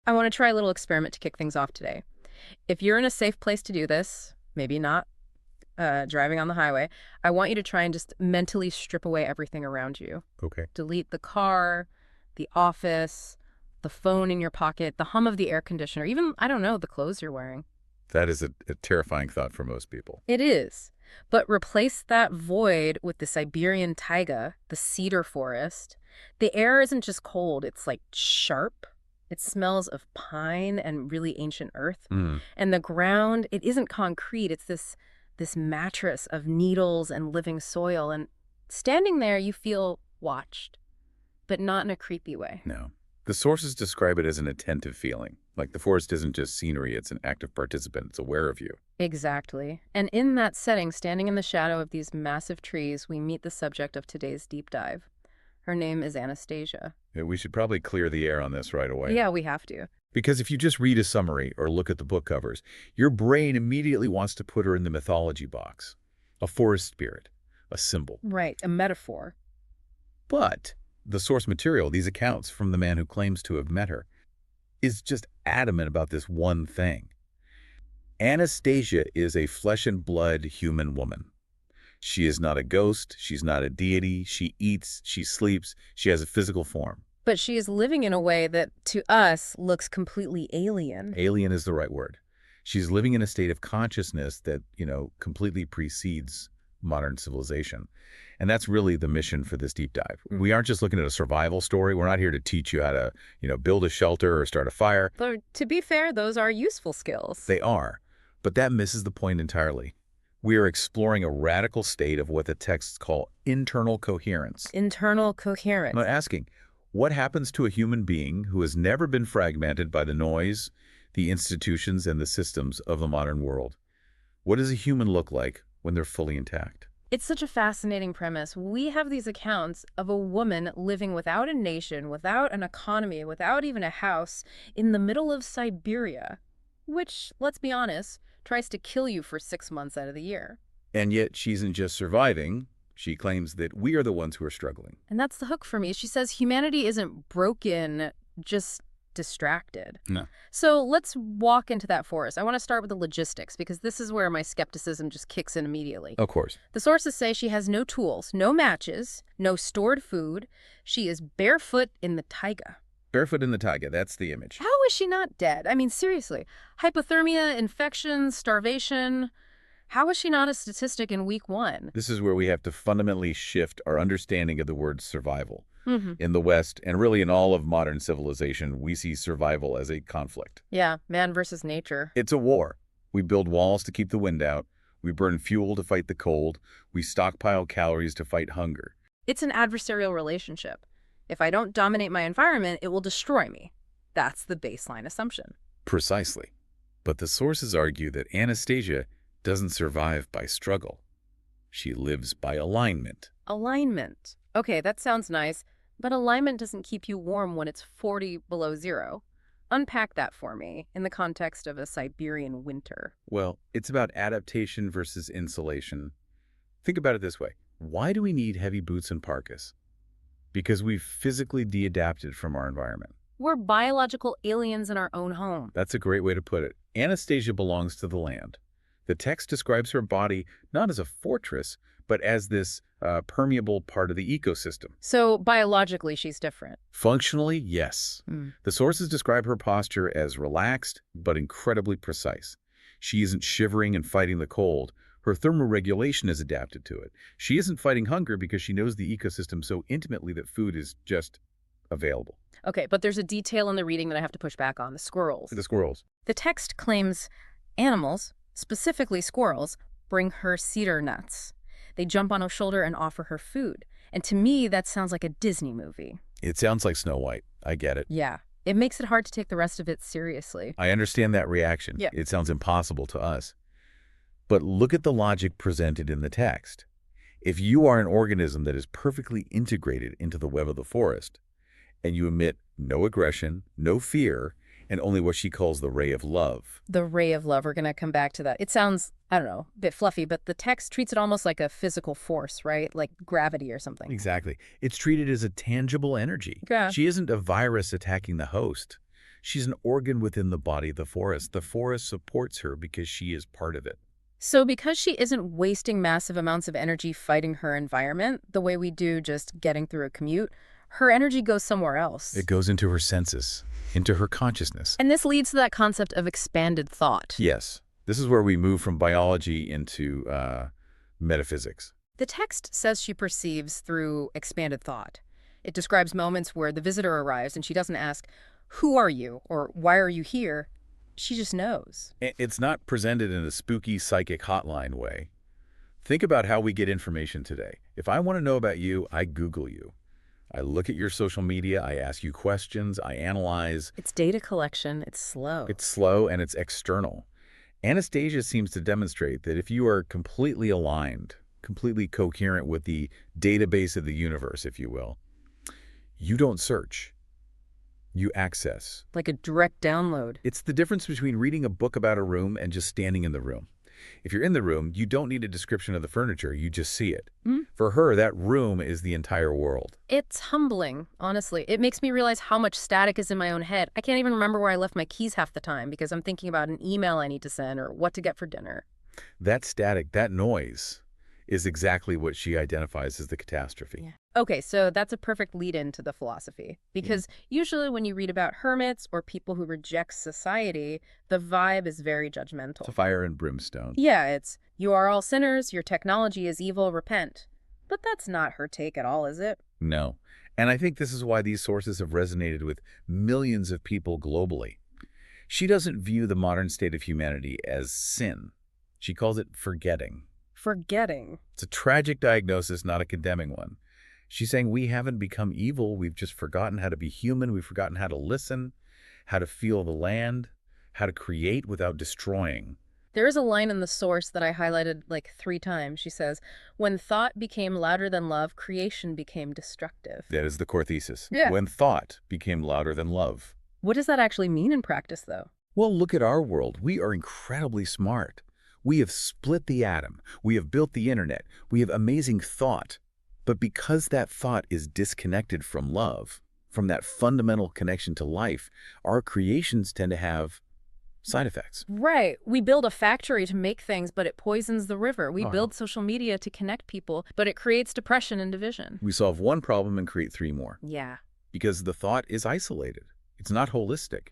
I want to try a little experiment to kick things off today. If you're in a safe place to do this, maybe not driving on the highway, I want you to try and just mentally strip away everything around you. Okay. Delete the car, the office, the phone in your pocket, the hum of the air conditioner, even, I don't know, the clothes you're wearing. That is a terrifying thought for most people. It is. But replace that void with the Siberian taiga, the cedar forest. The air isn't just cold, it's like sharp. It smells of pine and really ancient earth. Mm. And the ground, it isn't concrete, it's this mattress of needles and living soil. And standing there, you feel watched, but not in a creepy way. No. The sources describe it as an attentive feeling. Like the forest isn't just scenery, it's an active participant. It's aware of you. Exactly. And in that setting, standing in the shadow of these massive trees, we meet the subject of today's deep dive. Her name is Anastasia. Yeah, we should probably clear the air on this right away. Yeah, we have to. Because if you just read a summary or look at the book covers, your brain immediately wants to put her in the mythology box. A forest spirit, a symbol. Right, a metaphor. But the source material, these accounts from the man who claims to have met her, is just adamant about this one thing. Anastasia is a flesh and blood human woman. She is not a ghost, she's not a deity, she eats, she sleeps, she has a physical form. But she is living in a way that, to us, looks completely alien. Alien is the right word. She's living in a state of consciousness that, completely precedes modern civilization. And that's really the mission for this deep dive. We aren't just looking at a survival story. We're not here to teach you how to, build a shelter or start a fire. But to be fair, those are useful skills. They are. But that misses the point entirely. We are exploring a radical state of what the texts call internal coherence. Internal coherence. I'm asking, what happens to a human being who has never been fragmented by the noise, the institutions, and the systems of the modern world? What does a human look like when they're fully intact? It's such a fascinating premise. We have these accounts of a woman living without a nation, without an economy, without even a house, in the middle of Siberia, which, let's be honest, tries to kill you for 6 months out of the year. And yet she isn't just surviving. She claims that we are the ones who are struggling. And that's the hook for me. She says humanity isn't broken, just distracted. No. So let's walk into that forest. I want to start with the logistics, because this is where my skepticism just kicks in immediately. Of course. The sources say she has no tools, no matches, no stored food. She is barefoot in the taiga. Barefoot in the taiga, that's the image. How is she not dead? I mean, seriously. Hypothermia, infections, starvation. How is she not a statistic in week 1? This is where we have to fundamentally shift our understanding of the word survival. Mm-hmm. In the West, and really in all of modern civilization, we see survival as a conflict. Yeah, man versus nature. It's a war. We build walls to keep the wind out. We burn fuel to fight the cold. We stockpile calories to fight hunger. It's an adversarial relationship. If I don't dominate my environment, it will destroy me. That's the baseline assumption. Precisely. But the sources argue that Anastasia doesn't survive by struggle. She lives by alignment. Alignment. Okay, that sounds nice, but alignment doesn't keep you warm when it's 40 below zero. Unpack that for me in the context of a Siberian winter. Well, it's about adaptation versus insulation. Think about it this way. Why do we need heavy boots and parkas? Because we've physically de-adapted from our environment. We're biological aliens in our own home. That's a great way to put it. Anastasia belongs to the land. The text describes her body not as a fortress, but as this permeable part of the ecosystem. So biologically, she's different. Functionally, yes. The sources describe her posture as relaxed, but incredibly precise. She isn't shivering and fighting the cold. Her thermoregulation is adapted to it. She isn't fighting hunger because she knows the ecosystem so intimately that food is just available. Okay, but there's a detail in the reading that I have to push back on, the squirrels. The squirrels. The text claims animals, specifically squirrels, bring her cedar nuts. They jump on her shoulder and offer her food. And to me, that sounds like a Disney movie. It sounds like Snow White. I get it. Yeah. It makes it hard to take the rest of it seriously. I understand that reaction. Yeah. It sounds impossible to us. But look at the logic presented in the text. If you are an organism that is perfectly integrated into the web of the forest, and you emit no aggression, no fear, and only what she calls the ray of love. The ray of love, we're going to come back to that. It sounds, I don't know, a bit fluffy, but the text treats it almost like a physical force, right? Like gravity or something. Exactly. It's treated as a tangible energy. Yeah. She isn't a virus attacking the host. She's an organ within the body of the forest. The forest supports her because she is part of it. So because she isn't wasting massive amounts of energy fighting her environment the way we do just getting through a commute, her energy goes somewhere else. It goes into her senses, into her consciousness. And this leads to that concept of expanded thought. Yes, this is where we move from biology into metaphysics. The text says she perceives through expanded thought. It describes moments where the visitor arrives and she doesn't ask, "Who are you?" or "Why are you here?" She just knows. It's not presented in a spooky psychic hotline way. Think about how we get information today. If I want to know about you, I Google you. I look at your social media, I ask you questions, I analyze. It's data collection. It's slow. It's slow and it's external. Anastasia seems to demonstrate that if you are completely aligned, completely coherent with the database of the universe, if you will, you don't search. You access. Like a direct download. It's the difference between reading a book about a room and just standing in the room. If you're in the room, you don't need a description of the furniture, you just see it. For her, that room is the entire world. It's humbling, honestly. It makes me realize how much static is in my own head. I can't even remember where I left my keys half the time because I'm thinking about an email I need to send or what to get for dinner. That static, that noise, is exactly what she identifies as the catastrophe. Yeah. Okay, so that's a perfect lead-in to the philosophy. Because usually when you read about hermits or people who reject society, the vibe is very judgmental. It's a fire and brimstone. Yeah, it's, "You are all sinners, your technology is evil, repent." But that's not her take at all, is it? No. And I think this is why these sources have resonated with millions of people globally. She doesn't view the modern state of humanity as sin. She calls it forgetting. Forgetting. It's a tragic diagnosis, not a condemning one. She's saying we haven't become evil. We've just forgotten how to be human. We've forgotten how to listen, how to feel the land, how to create without destroying. There is a line in the source that I highlighted like 3 times. She says, "When thought became louder than love, creation became destructive." That is the core thesis. Yeah. When thought became louder than love. What does that actually mean in practice, though? Well, look at our world. We are incredibly smart. We have split the atom. We have built the internet. We have amazing thought. But because that thought is disconnected from love, from that fundamental connection to life, our creations tend to have side effects. Right. We build a factory to make things, but it poisons the river. We build social media to connect people, but it creates depression and division. We solve one problem and create 3 more. Yeah. Because the thought is isolated. It's not holistic.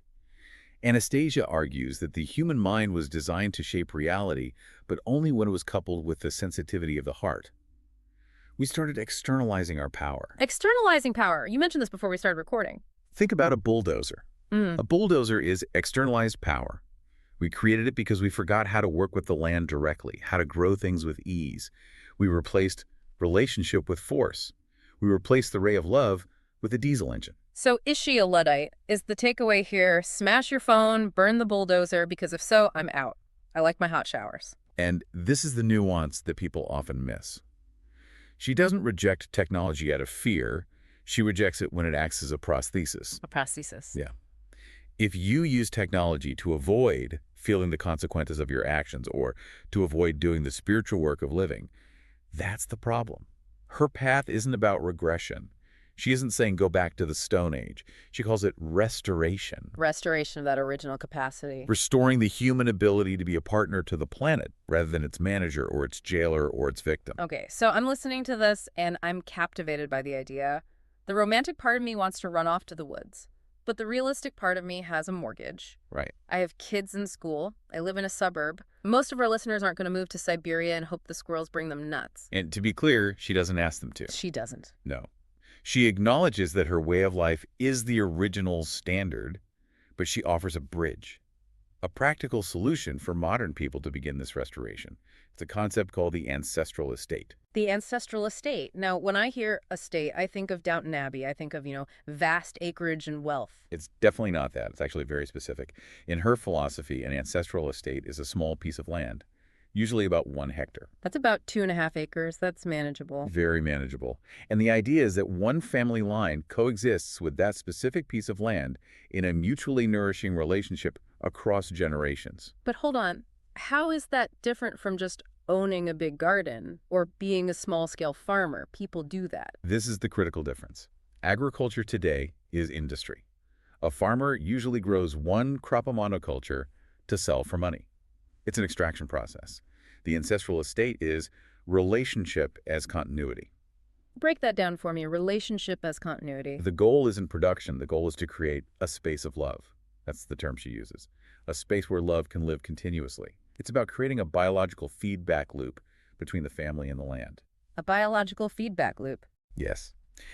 Anastasia argues that the human mind was designed to shape reality, but only when it was coupled with the sensitivity of the heart. We started externalizing our power. Externalizing power. You mentioned this before we started recording. Think about a bulldozer. A bulldozer is externalized power. We created it because we forgot how to work with the land directly, how to grow things with ease. We replaced relationship with force. We replaced the ray of love with a diesel engine. So is she a Luddite? Is the takeaway here, smash your phone, burn the bulldozer, because if so, I'm out. I like my hot showers. And this is the nuance that people often miss. She doesn't reject technology out of fear. She rejects it when it acts as a prosthesis. A prosthesis. Yeah. If you use technology to avoid feeling the consequences of your actions or to avoid doing the spiritual work of living, that's the problem. Her path isn't about regression. She isn't saying go back to the Stone Age. She calls it restoration. Restoration of that original capacity. Restoring the human ability to be a partner to the planet rather than its manager or its jailer or its victim. Okay, so I'm listening to this and I'm captivated by the idea. The romantic part of me wants to run off to the woods, but the realistic part of me has a mortgage. Right. I have kids in school. I live in a suburb. Most of our listeners aren't going to move to Siberia and hope the squirrels bring them nuts. And to be clear, she doesn't ask them to. She doesn't. No. She acknowledges that her way of life is the original standard, but she offers a bridge, a practical solution for modern people to begin this restoration. It's a concept called the ancestral estate. The ancestral estate. Now, when I hear estate, I think of Downton Abbey. I think of, vast acreage and wealth. It's definitely not that. It's actually very specific. In her philosophy, an ancestral estate is a small piece of land, usually about 1 hectare. That's about 2.5 acres. That's manageable. Very manageable. And the idea is that one family line coexists with that specific piece of land in a mutually nourishing relationship across generations. But hold on. How is that different from just owning a big garden or being a small-scale farmer? People do that. This is the critical difference. Agriculture today is industry. A farmer usually grows one crop of monoculture to sell for money. It's an extraction process. The ancestral estate is relationship as continuity. Break that down for me. Relationship as continuity. The goal isn't production. The goal is to create a space of love. That's the term she uses. A space where love can live continuously. It's about creating a biological feedback loop between the family and the land. A biological feedback loop. Yes.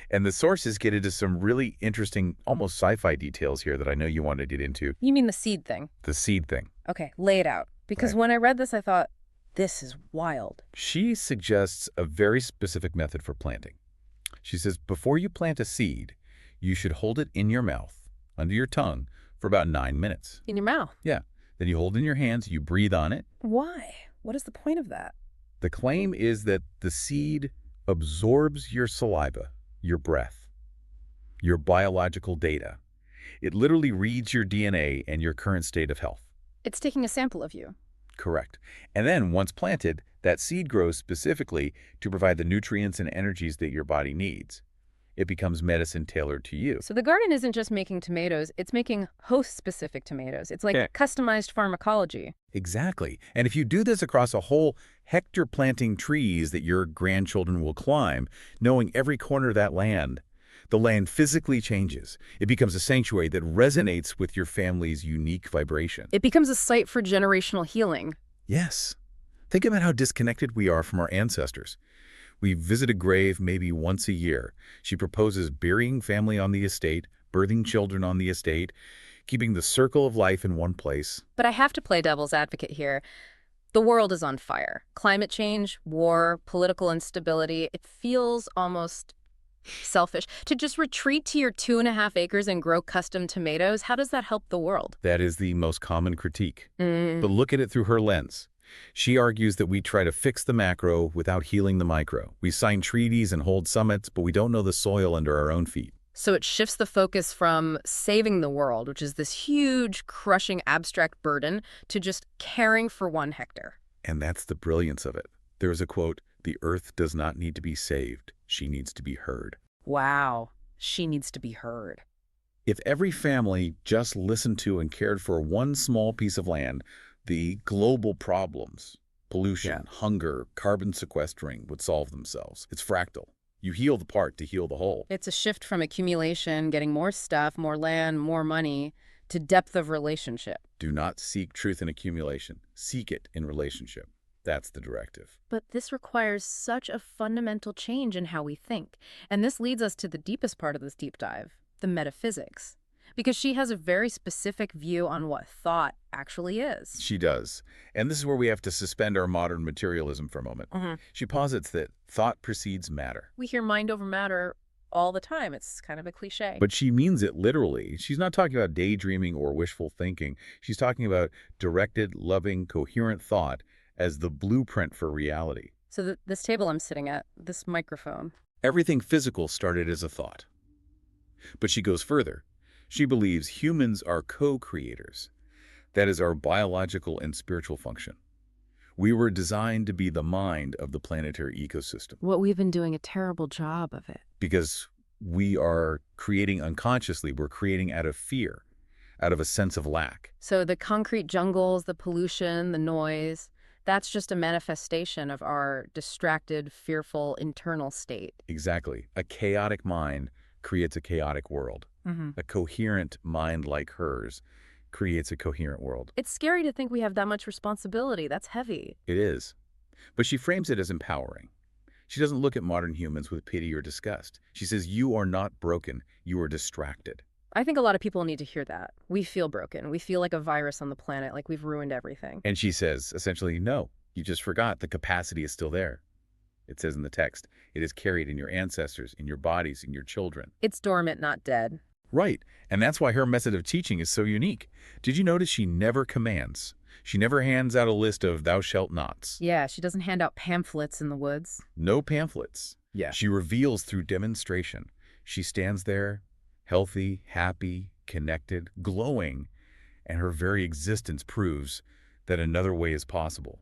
And the sources get into some really interesting, almost sci-fi details here that I know you want to get into. You mean the seed thing? The seed thing. Okay, lay it out. Because Right. when I read this, I thought, this is wild. She suggests a very specific method for planting. She says before you plant a seed, you should hold it in your mouth, under your tongue, for about 9 minutes. In your mouth. Yeah. Then you hold it in your hands, you breathe on it. Why? What is the point of that? The claim is that the seed absorbs your saliva, your breath, your biological data. It literally reads your DNA and your current state of health. It's taking a sample of you. Correct. And then, once planted, that seed grows specifically to provide the nutrients and energies that your body needs. It becomes medicine tailored to you. So the garden isn't just making tomatoes, it's making host-specific tomatoes. It's like Yeah. customized pharmacology. Exactly. And if you do this across a whole hectare planting trees that your grandchildren will climb, knowing every corner of that land, the land physically changes. It becomes a sanctuary that resonates with your family's unique vibration. It becomes a site for generational healing. Yes. Think about how disconnected we are from our ancestors. We visit a grave maybe once a year. She proposes burying family on the estate, birthing children on the estate, keeping the circle of life in one place. But I have to play devil's advocate here. The world is on fire. Climate change, war, political instability. It feels almost selfish. To just retreat to your 2.5 acres and grow custom tomatoes, how does that help the world? That is the most common critique. But look at it through her lens. She argues that we try to fix the macro without healing the micro. We sign treaties and hold summits, but we don't know the soil under our own feet. So it shifts the focus from saving the world, which is this huge, crushing, abstract burden, to just caring for 1 hectare. And that's the brilliance of it. There is a quote, "The earth does not need to be saved. She needs to be heard." Wow. She needs to be heard. If every family just listened to and cared for one small piece of land, the global problems, pollution, hunger, carbon sequestering would solve themselves. It's fractal. You heal the part to heal the whole. It's a shift from accumulation, getting more stuff, more land, more money, to depth of relationship. Do not seek truth in accumulation. Seek it in relationship. That's the directive. But this requires such a fundamental change in how we think. And this leads us to the deepest part of this deep dive, the metaphysics. Because she has a very specific view on what thought actually is. She does. And this is where we have to suspend our modern materialism for a moment. She posits that thought precedes matter. We hear mind over matter all the time. It's kind of a cliche. But she means it literally. She's not talking about daydreaming or wishful thinking. She's talking about directed, loving, coherent thought as the blueprint for reality. So this table I'm sitting at, this microphone. Everything physical started as a thought. But she goes further. She believes humans are co-creators. That is our biological and spiritual function. We were designed to be the mind of the planetary ecosystem. What we've been doing a terrible job of it. Because we are creating unconsciously. We're creating out of fear, out of a sense of lack. So the concrete jungles, the pollution, the noise, that's just a manifestation of our distracted, fearful, internal state. Exactly. A chaotic mind creates a chaotic world. A coherent mind like hers creates a coherent world. It's scary to think we have that much responsibility. That's heavy. It is. But she frames it as empowering. She doesn't look at modern humans with pity or disgust. She says, you are not broken. You are distracted. I think a lot of people need to hear that. We feel broken. We feel like a virus on the planet, like we've ruined everything. And she says, essentially, no, you just forgot. The capacity is still there. It says in the text, it is carried in your ancestors, in your bodies, in your children. It's dormant, not dead. Right. And that's why her method of teaching is so unique. Did you notice she never commands? She never hands out a list of thou shalt nots. Yeah, she doesn't hand out pamphlets in the woods. No pamphlets. Yeah. She reveals through demonstration. She stands there, healthy, happy, connected, glowing, and her very existence proves that another way is possible.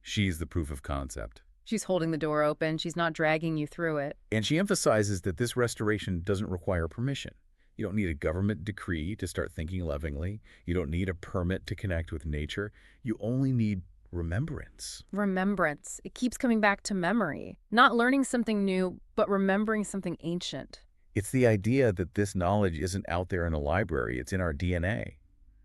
She's the proof of concept. She's holding the door open. She's not dragging you through it. And she emphasizes that this restoration doesn't require permission. You don't need a government decree to start thinking lovingly. You don't need a permit to connect with nature. You only need remembrance. Remembrance. It keeps coming back to memory. Not learning something new, but remembering something ancient. It's the idea that this knowledge isn't out there in a library. It's in our DNA.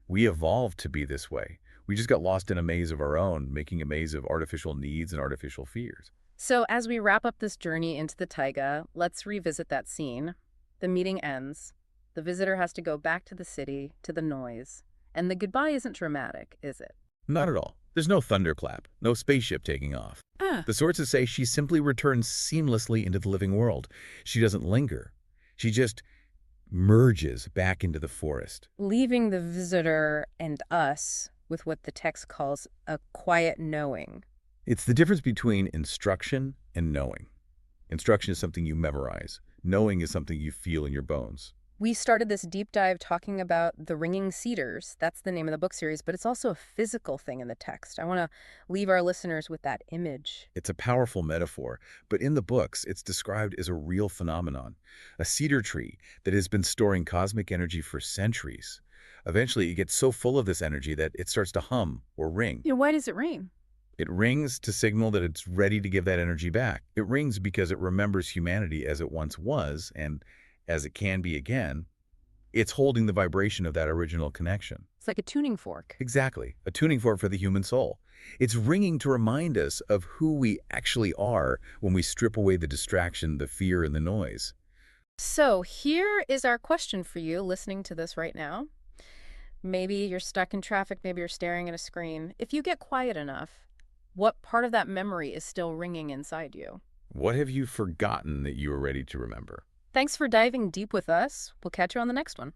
We evolved to be this way. We just got lost in a maze of our own, making a maze of artificial needs and artificial fears. So as we wrap up this journey into the taiga, let's revisit that scene. The meeting ends. The visitor has to go back to the city, to the noise. And the goodbye isn't dramatic, is it? Not at all. There's no thunderclap, no spaceship taking off. Ah. The sources say she simply returns seamlessly into the living world. She doesn't linger. She just merges back into the forest. Leaving the visitor and us with what the text calls a quiet knowing. It's the difference between instruction and knowing. Instruction is something you memorize. Knowing is something you feel in your bones. We started this deep dive talking about the ringing cedars. That's the name of the book series, but it's also a physical thing in the text. I want to leave our listeners with that image. It's a powerful metaphor, but in the books, it's described as a real phenomenon. A cedar tree that has been storing cosmic energy for centuries. Eventually, it gets so full of this energy that it starts to hum or ring. Why does it ring? It rings to signal that it's ready to give that energy back. It rings because it remembers humanity as it once was, and as it can be again. It's holding the vibration of that original connection. It's like a tuning fork. Exactly, a tuning fork for the human soul. It's ringing to remind us of who we actually are when we strip away the distraction, the fear, and the noise. So here is our question for you listening to this right now. Maybe you're stuck in traffic, maybe you're staring at a screen. If you get quiet enough, what part of that memory is still ringing inside you? What have you forgotten that you are ready to remember? Thanks for diving deep with us. We'll catch you on the next one.